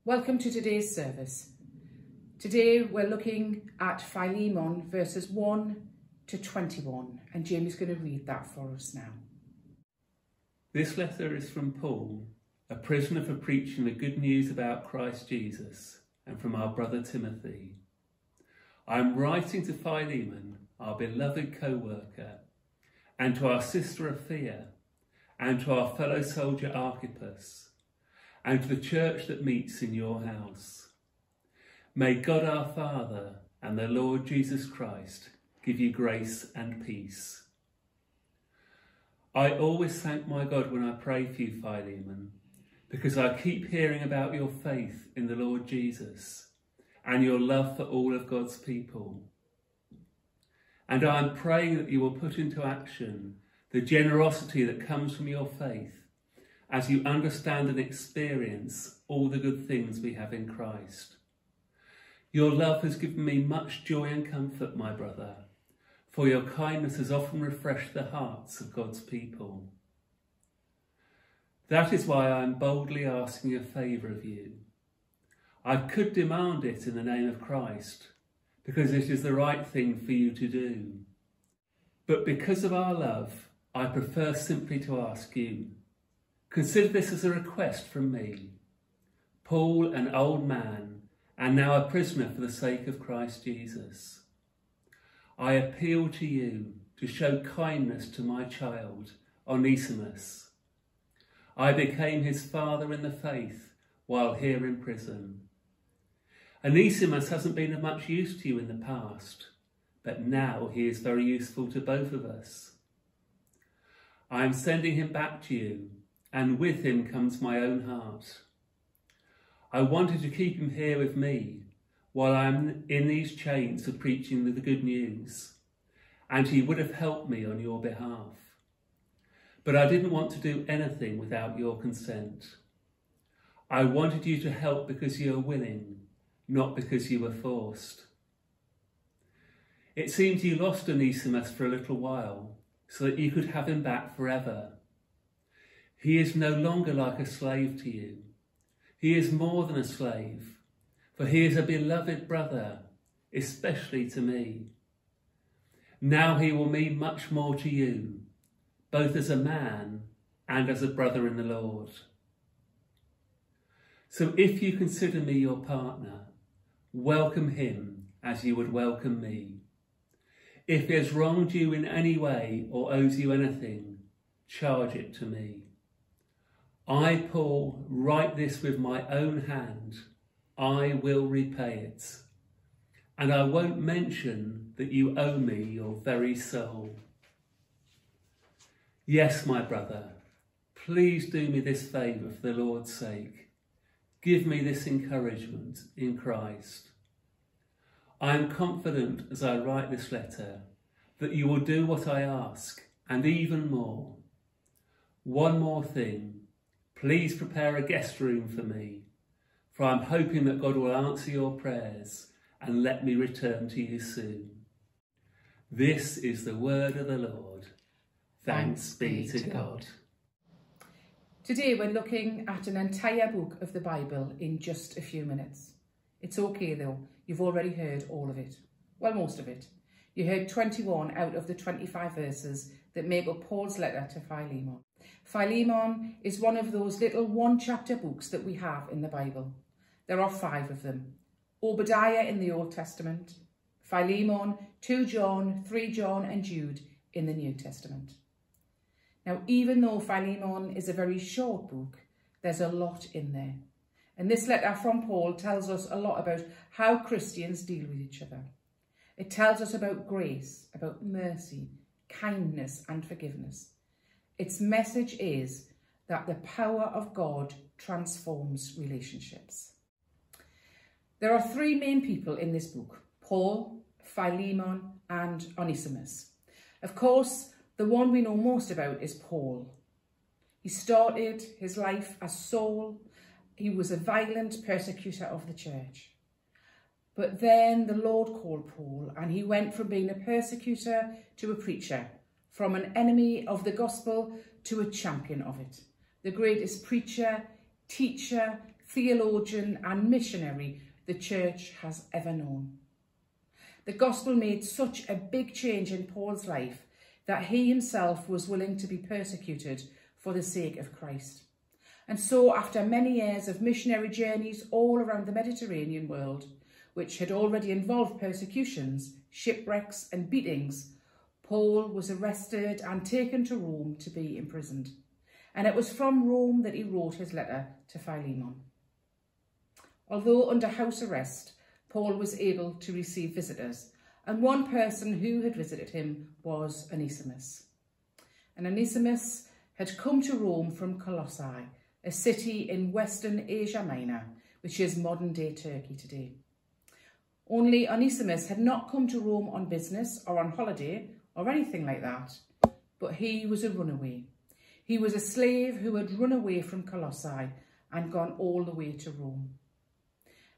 Welcome to today's service. Today we're looking at Philemon verses 1 to 21 and Jamie's going to read that for us now. This letter is from Paul, a prisoner for preaching the good news about Christ Jesus, and from our brother Timothy. I am writing to Philemon, our beloved co-worker, and to our sister Aphia, and to our fellow soldier Archippus, and to the church that meets in your house. May God our Father and the Lord Jesus Christ give you grace and peace. I always thank my God when I pray for you, Philemon, because I keep hearing about your faith in the Lord Jesus and your love for all of God's people. And I am praying that you will put into action the generosity that comes from your faith as you understand and experience all the good things we have in Christ. Your love has given me much joy and comfort, my brother, for your kindness has often refreshed the hearts of God's people. That is why I am boldly asking a favour of you. I could demand it in the name of Christ, because it is the right thing for you to do. But because of our love, I prefer simply to ask you. Consider this as a request from me, Paul, an old man, and now a prisoner for the sake of Christ Jesus. I appeal to you to show kindness to my child, Onesimus. I became his father in the faith while here in prison. Onesimus hasn't been of much use to you in the past, but now he is very useful to both of us. I am sending him back to you, and with him comes my own heart. I wanted to keep him here with me while I am in these chains for preaching the good news, and he would have helped me on your behalf. But I didn't want to do anything without your consent. I wanted you to help because you are willing, not because you were forced. It seems you lost Onesimus for a little while so that you could have him back forever. He is no longer like a slave to you. He is more than a slave, for he is a beloved brother, especially to me. Now he will mean much more to you, both as a man and as a brother in the Lord. So if you consider me your partner, welcome him as you would welcome me. If he has wronged you in any way or owes you anything, charge it to me. I, Paul, write this with my own hand. I will repay it. And I won't mention that you owe me your very soul. Yes, my brother, please do me this favour for the Lord's sake. Give me this encouragement in Christ. I am confident as I write this letter that you will do what I ask, and even more. One more thing. Please prepare a guest room for me, for I'm hoping that God will answer your prayers and let me return to you soon. This is the word of the Lord. Thanks be to God. Today we're looking at an entire book of the Bible in just a few minutes. It's okay though, you've already heard all of it. Well, most of it. You heard 21 out of the 25 verses that make up Paul's letter to Philemon. Philemon is one of those little one-chapter books that we have in the Bible. There are 5 of them. Obadiah in the Old Testament, Philemon, 2 John, 3 John and Jude in the New Testament. Now, even though Philemon is a very short book, there's a lot in there. And this letter from Paul tells us a lot about how Christians deal with each other. It tells us about grace, about mercy, kindness and forgiveness. Its message is that the power of God transforms relationships. There are 3 main people in this book: Paul, Philemon and Onesimus. Of course, the one we know most about is Paul. He started his life as Saul. He was a violent persecutor of the church. But then the Lord called Paul and he went from being a persecutor to a preacher, from an enemy of the gospel to a champion of it. The greatest preacher, teacher, theologian and missionary the church has ever known. The gospel made such a big change in Paul's life that he himself was willing to be persecuted for the sake of Christ. And so, after many years of missionary journeys all around the Mediterranean world, which had already involved persecutions, shipwrecks and beatings, Paul was arrested and taken to Rome to be imprisoned. And it was from Rome that he wrote his letter to Philemon. Although under house arrest, Paul was able to receive visitors, and one person who had visited him was Onesimus. And Onesimus had come to Rome from Colossae, a city in Western Asia Minor, which is modern-day Turkey today. Only Onesimus had not come to Rome on business or on holiday or anything like that, but he was a runaway. He was a slave who had run away from Colossae and gone all the way to Rome.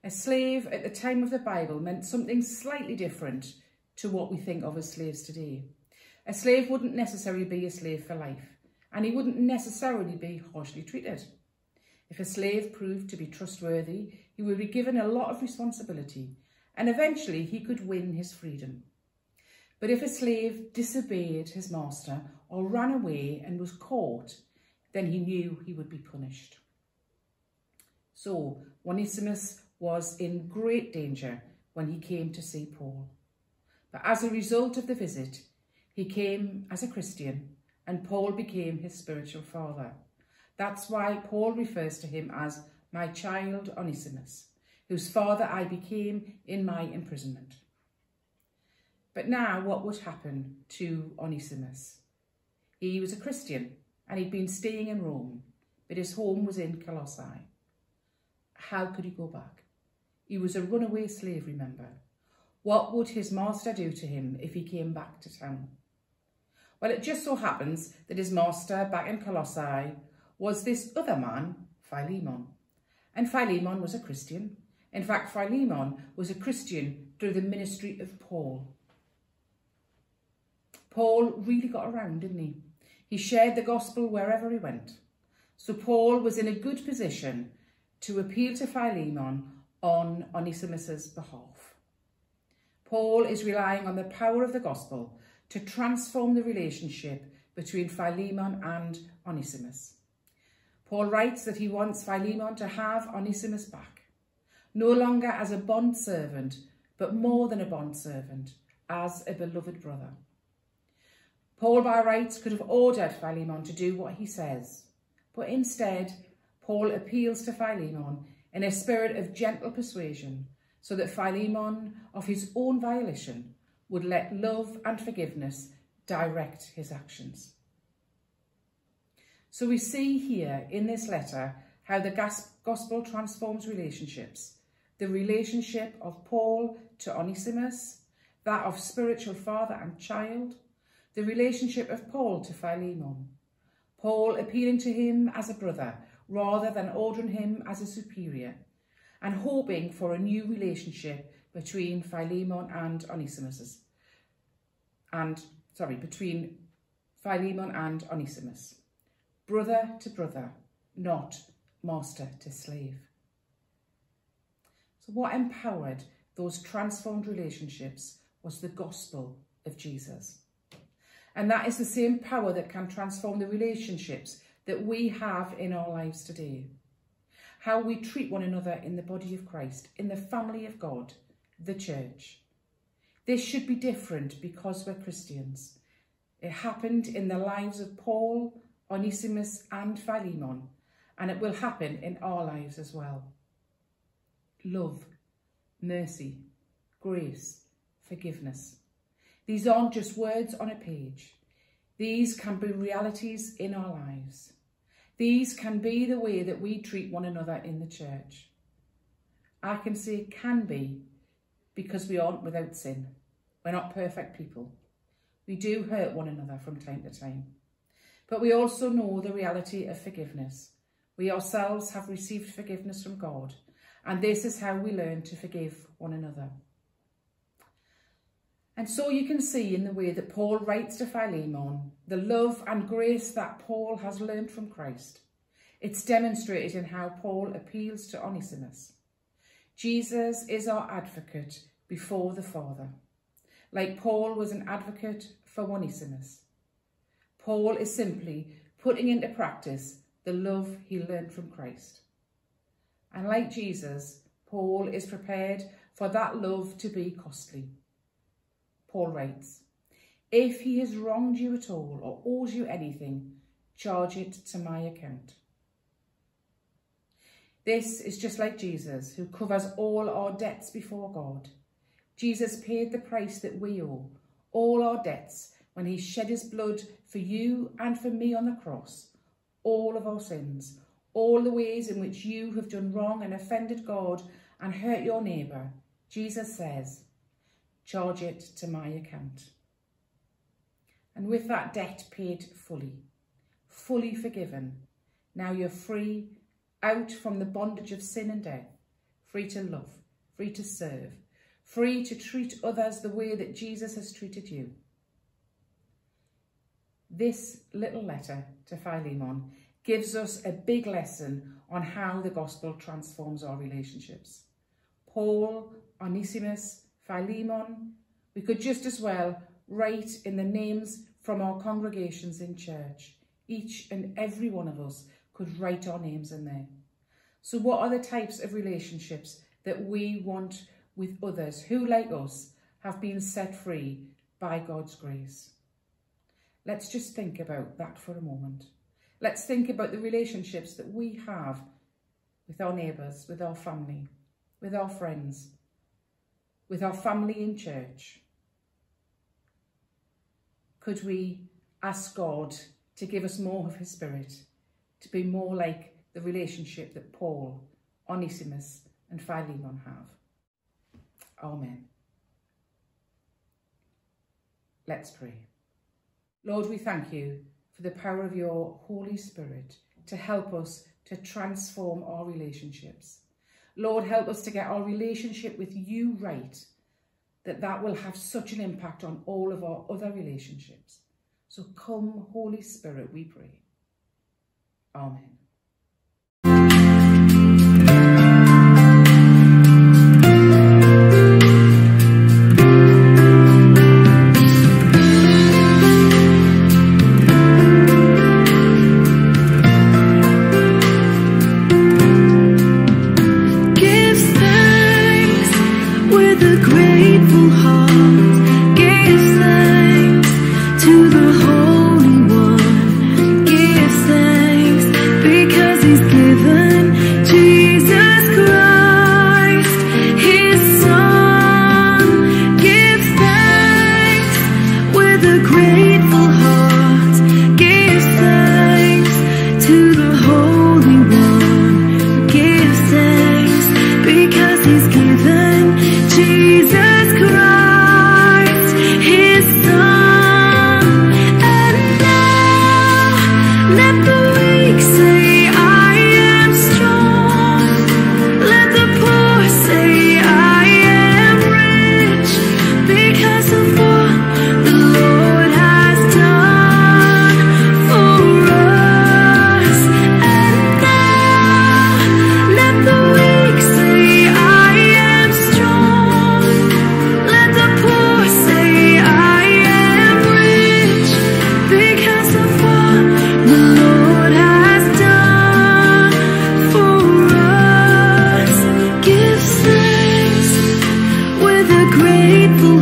A slave at the time of the Bible meant something slightly different to what we think of as slaves today. A slave wouldn't necessarily be a slave for life, and he wouldn't necessarily be harshly treated. If a slave proved to be trustworthy, he would be given a lot of responsibility, and eventually he could win his freedom. But if a slave disobeyed his master or ran away and was caught, then he knew he would be punished. So Onesimus was in great danger when he came to see Paul. But as a result of the visit, he came as a Christian, and Paul became his spiritual father. That's why Paul refers to him as my child Onesimus, whose father I became in my imprisonment. But now what would happen to Onesimus? He was a Christian and he'd been staying in Rome, but his home was in Colossae. How could he go back? He was a runaway slave, remember. What would his master do to him if he came back to town? Well, it just so happens that his master back in Colossae was this other man, Philemon. And Philemon was a Christian. In fact, Philemon was a Christian through the ministry of Paul. Paul really got around, didn't he? He shared the gospel wherever he went. So Paul was in a good position to appeal to Philemon on Onesimus's behalf. Paul is relying on the power of the gospel to transform the relationship between Philemon and Onesimus. Paul writes that he wants Philemon to have Onesimus back, no longer as a bondservant, but more than a bondservant, as a beloved brother. Paul, by rights, could have ordered Philemon to do what he says, but instead, Paul appeals to Philemon in a spirit of gentle persuasion, so that Philemon, of his own volition, would let love and forgiveness direct his actions. So we see here in this letter how the gospel transforms relationships. The relationship of Paul to Onesimus, that of spiritual father and child, the relationship of Paul to Philemon. Paul appealing to him as a brother rather than ordering him as a superior, and hoping for a new relationship between Philemon and Onesimus. Between Philemon and Onesimus. Brother to brother, not master to slave. So what empowered those transformed relationships was the gospel of Jesus. And that is the same power that can transform the relationships that we have in our lives today. How we treat one another in the body of Christ, in the family of God, the church. This should be different because we're Christians. It happened in the lives of Paul, Onesimus and Philemon, and it will happen in our lives as well. Love, mercy, grace, forgiveness. These aren't just words on a page. These can be realities in our lives. These can be the way that we treat one another in the church. I can say can be because we aren't without sin. We're not perfect people. We do hurt one another from time to time. But we also know the reality of forgiveness. We ourselves have received forgiveness from God, and this is how we learn to forgive one another. And so you can see in the way that Paul writes to Philemon, the love and grace that Paul has learned from Christ. It's demonstrated in how Paul appeals to Onesimus. Jesus is our advocate before the Father, like Paul was an advocate for Onesimus. Paul is simply putting into practice the love he learned from Christ. And like Jesus, Paul is prepared for that love to be costly. Paul writes, "If he has wronged you at all or owes you anything, charge it to my account." This is just like Jesus, who covers all our debts before God. Jesus paid the price that we owe, all our debts, when he shed his blood for you and for me on the cross, all of our sins, all the ways in which you have done wrong and offended God and hurt your neighbour. Jesus says, charge it to my account. And with that debt paid fully forgiven, now you're free, out from the bondage of sin and death, free to love, free to serve, free to treat others the way that Jesus has treated you. This little letter to Philemon gives us a big lesson on how the gospel transforms our relationships. Paul, Onesimus, Philemon, we could just as well write in the names from our congregations in church. Each and every one of us could write our names in there. So what are the types of relationships that we want with others who, like us, have been set free by God's grace? Let's just think about that for a moment. Let's think about the relationships that we have with our neighbours, with our family, with our friends, with our family in church. Could we ask God to give us more of his Spirit, to be more like the relationship that Paul, Onesimus and Philemon have? Amen. Let's pray. Lord, we thank you for the power of your Holy Spirit to help us to transform our relationships. Lord, help us to get our relationship with you right, that will have such an impact on all of our other relationships. So come, Holy Spirit, we pray. Amen. grateful